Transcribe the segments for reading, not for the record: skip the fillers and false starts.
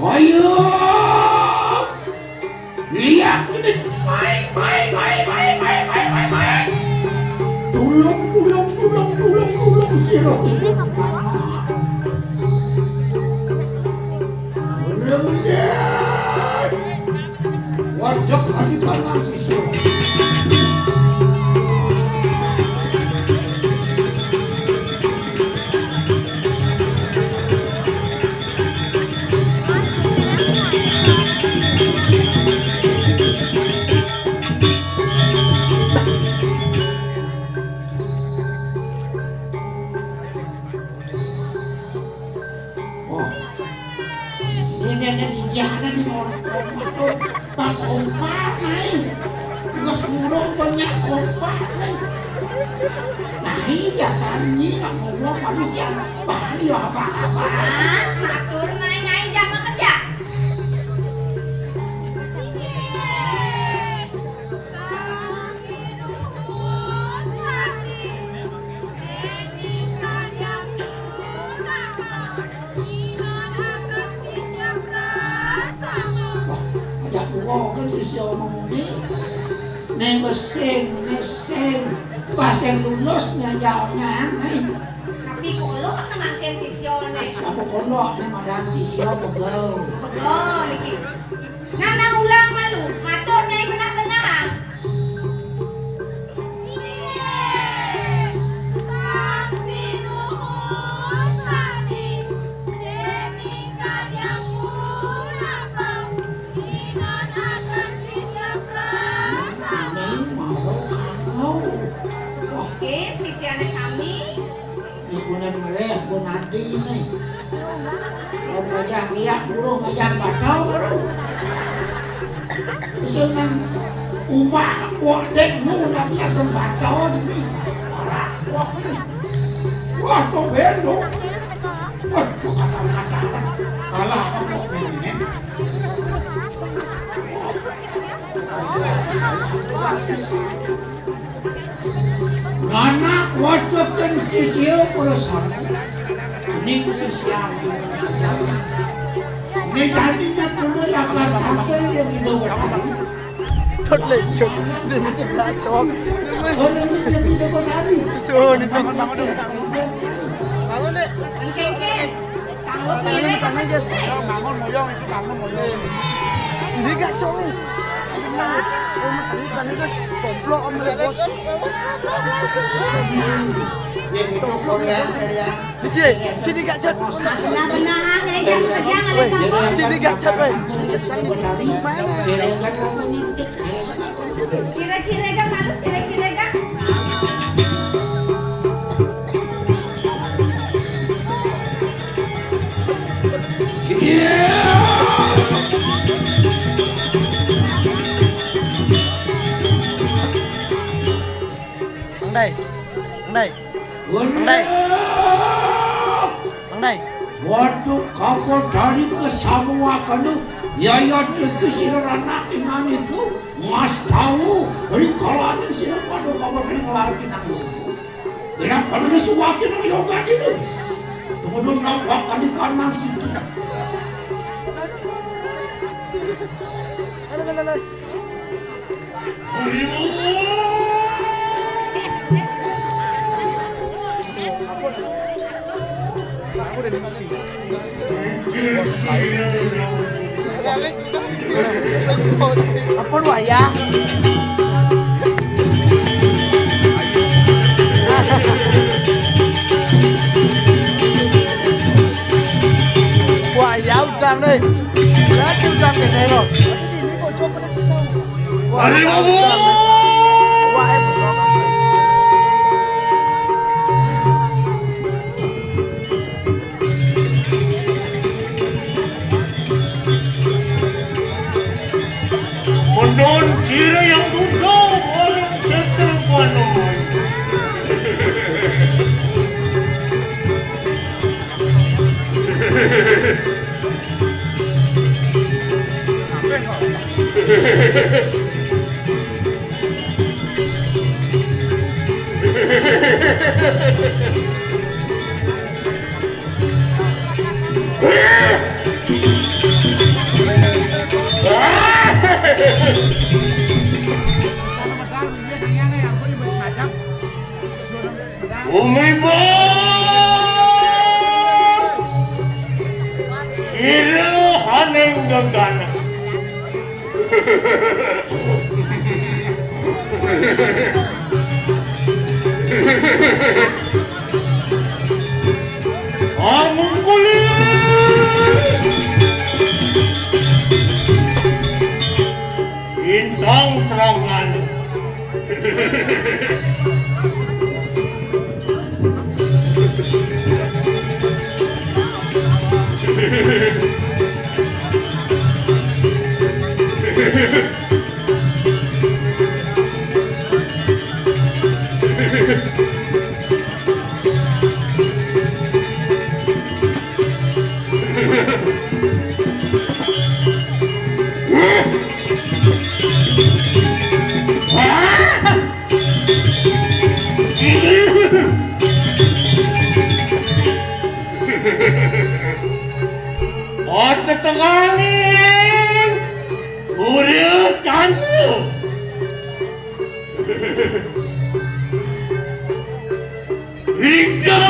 Ayo, lihat ini, main. Tulung, sirok ini. Bener-bener, wajib kali kanan sisya. Ada di orang Pak kompak nih, nggak suruh banyak kompak nih. Nah ini dasarnya nggak ngomong manusia, bali apa-apa. Matur nyai jam kerja. Kan sisya ngomongnya nih mesin pas yang lulusnya jauhnya nih Tapi kalau kan temankan sisya nih siapa kolok nih madam sisya pegel niki nana ulang malu matur nyai benar-benar Mereka pun nanti nih kalau majang lihat burung majang bacau baru senang ubah buat dek nu tapi ada bacau ini orang buat ini wah tuh bendo wah kata-kata kalah apa ini anak wajib dan sisya perusahaan ini sisya ini jadinya dulu lakukan yang hidup berhari thật lệ chụp để nó tìm lại cho sisya ini chụp bangun deh tangan guys bangun moyong ini kacau nih semangat tadi guys komplok om bos sini gak cat sini gak cat kira-kira kan malu kira-kira kan Bang Dai. Waduh, kamu dari kesamua kanu, yaya dikisir anak ingan itu, mas tahu, beri kalan sih, waduh kamu beri kelar kita dulu. Tidak perlu suakin yoga dulu. Kemudian nampak di kanan situ. Apa lu ayah? Wah ya udang nih, berarti udang gede loh. Tapi ini bocor kena pisau. Wah Mondon kira yang buka orang keterpanon. Bintang terangan. Tengangin, udah cantik. Hingga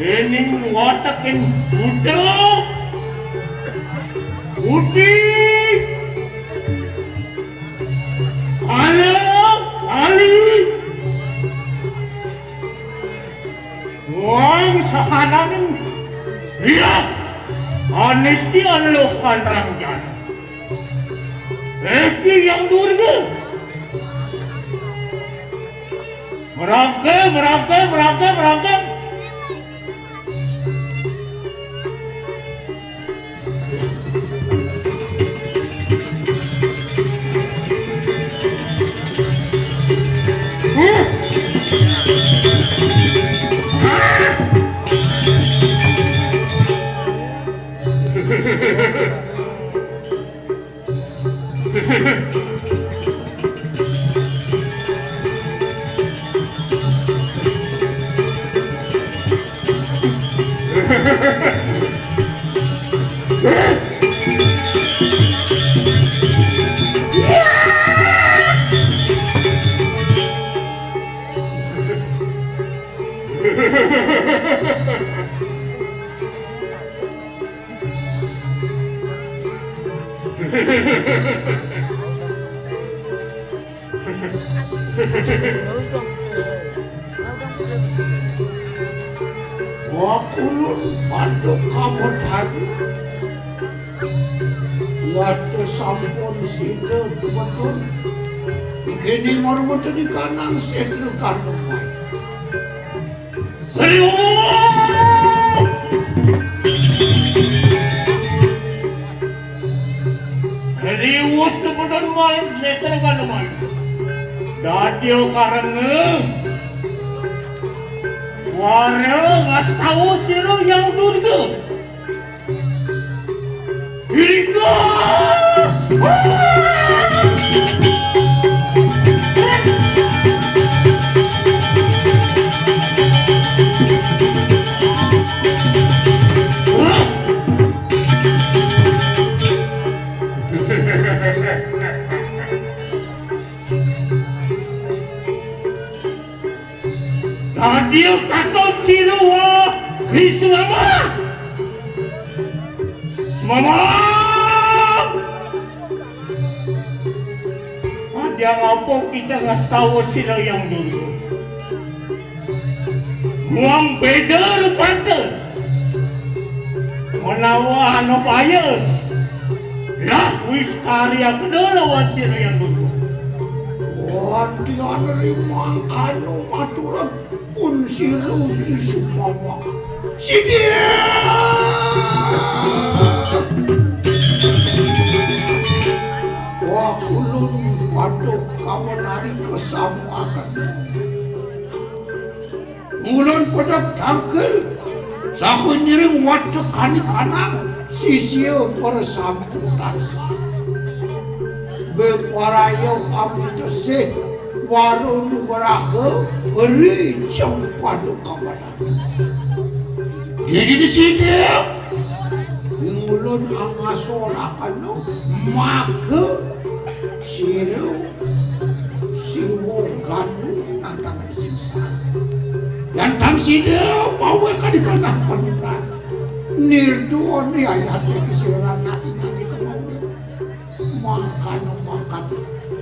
Dening watakin budak putih ali wang sahananin lihat anesti anlokan rangjan eki yang durga merangkai wakulun panduk kamar tadi yaitu sampun sida betul kini marwata di kanang sekil kandung mai riwus kemudian malam sekil kandung mai dadio karena warna ngas tahu siro yang durga Hingga Adil kata siruwa Nyi Sumambang ada apa kita nggak tahu sila yang dulu Muang beda rupanya. Menawa anu payah. Lah wis karya kedua lawan sira yang dulu. Wanti nerima kanu maturan pun siru Nyi Sumambang. Sini. Wah kulun paduk kamu nari kesamuakan. Mulun pedap tangkel. Saku nyiring waktu kanak-kanak sisya bersampu tansa. Beparayong abdi tesih warung berahe ricong padu kabadan. Jadi di sini ngulun angasolakan no make siru siwoganu nantang disiksa. Yang tang sini mau kadikanak Panugrahan. Nirduon ni ayat lagi sirana ingani kemauan. Makan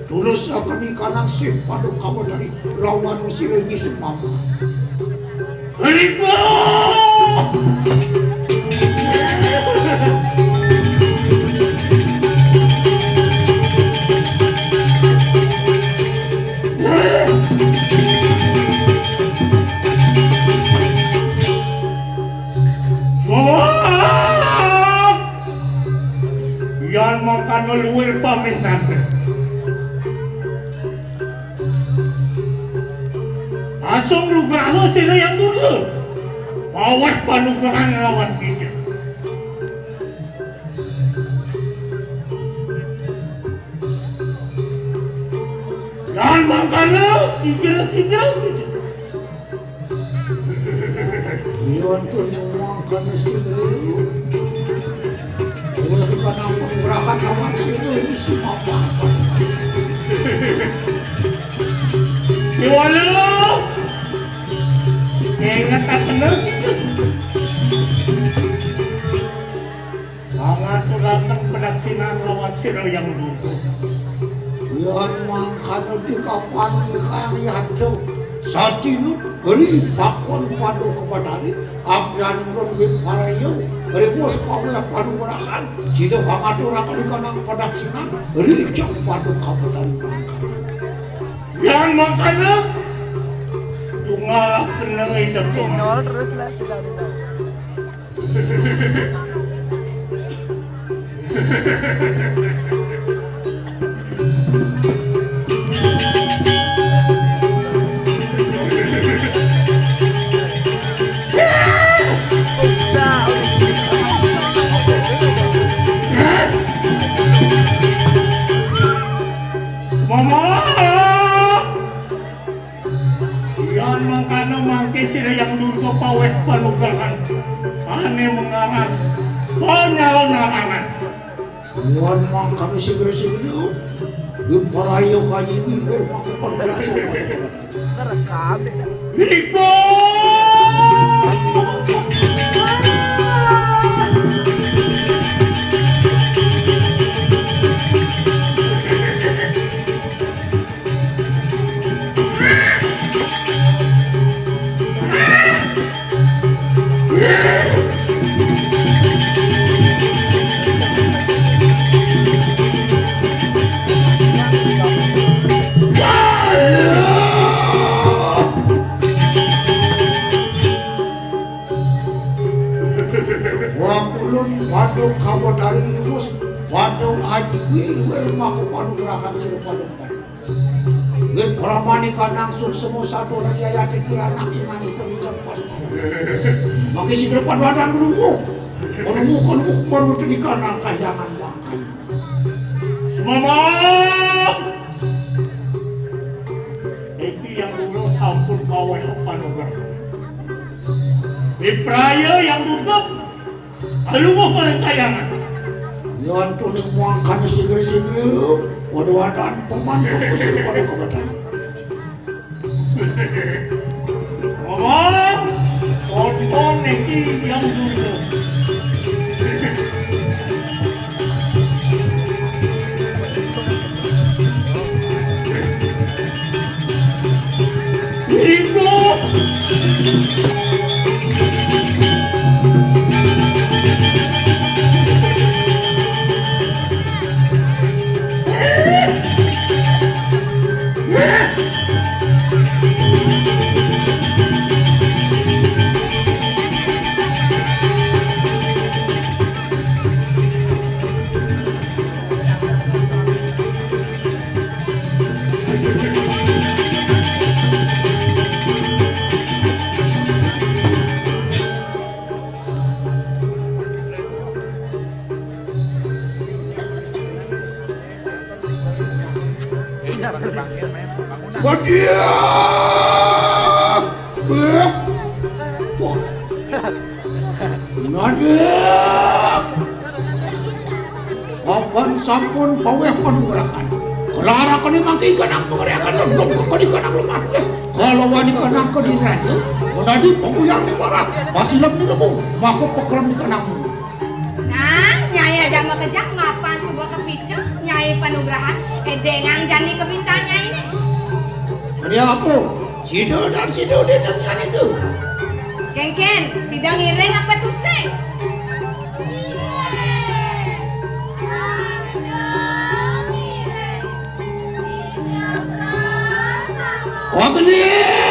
tulus akan ikanang sih padu kamu dari lawan si Nyi Sumambang. Hariko! Yan makan luwir pamitan. Asong lugaho sila yang dulu. Awas panugrahan lawan kita. Yan makan sigil-sigil gitu. Yan tuh nyuangkan sigil. Karena Panugrahan lawan Nyi Sumambang. Iwala! Ingat tak benar gitu. Sangat datang penaksiran lawan sira yang dulu. Yan mangkano di kapan ikang yadjo. Satinu beri bakon padu kepadani. Abyan ngon biparayo. Ribos pawaya Panugrahan. Sida pangatura kadikanang penaksiran. Ricong padu kapadani mangkano. Yang makanya tunggal kenang itu Nol terus lah tidak. Mama, yan makanya mangke sila yang dulu paweh Panugrahan. Ane mengarang Calonarang. Yan mangkano sigil-sigil. Biparayo kayi bibir makupanugrahan sa Panugrahan. Kerekam. Hiko! Wadong kamu dari lulus, wadong aji wir maku Panugrahan sira wadong pada. Wir pramani kanang Suksma satu orang ayat kirang ingani kelicang padu. Maki sigel paduadan menunggu baru di kanang kayangan makan. Sumambang! Itu yang dulu sampun paweh Panugrahan. Ipraya yang duduk lalu mau kayangan. Yan tuning muangkan sigil-sigil waduh-waduhan pemandu kusir pada kebadan. Ngomong tonton neki yang dulu. Ibu Badiak! Nadik! Papan sampun paweh Panugrahan. Kelarakan ini mangki ikanang pengeriakan lembong ke ikanang lemah. Kalau wani ikanang ke di raja, menadi penguyang di marah, pasilap di lembong, maka pekeram di kanangmu. Nah, nyai aja mau kejak mapan sebuah kapica, nyai Panugrahan, dengan jani kebisanya ini. Ada apa? Sido dan itu. Ken, sidang ireng apa tuh sih? Wageliat!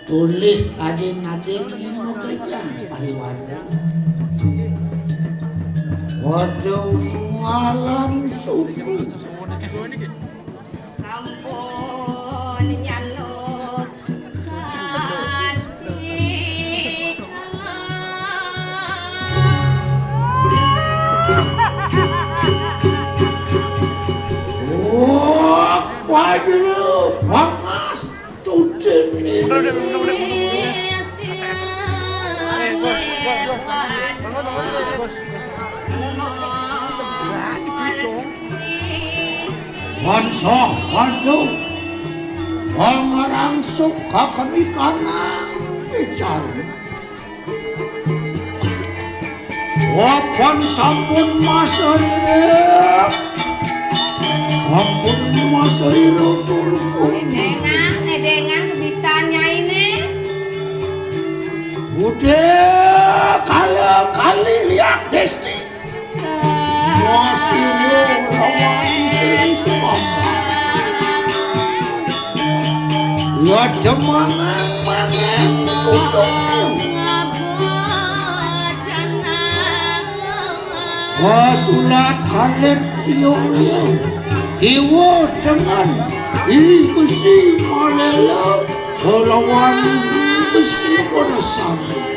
Tulih aden-aden mau kejang paliwara. Waduh ngalam suku. Sampun nyalur Oh, waduh, panas tutin ini. Banso, waduh, pangarang suka kami kanang dicari. Wapan sampun masarirep, sampun masarirep tulku. Edengan kebisaannya ini. Udah kali lihat Desti. Masih merawati Seni Sumambang. Ya jemangan tutupnya. Wasulat kalet siungnya. Kliwon dengan besi malelo. Kalau wani besi pada sama.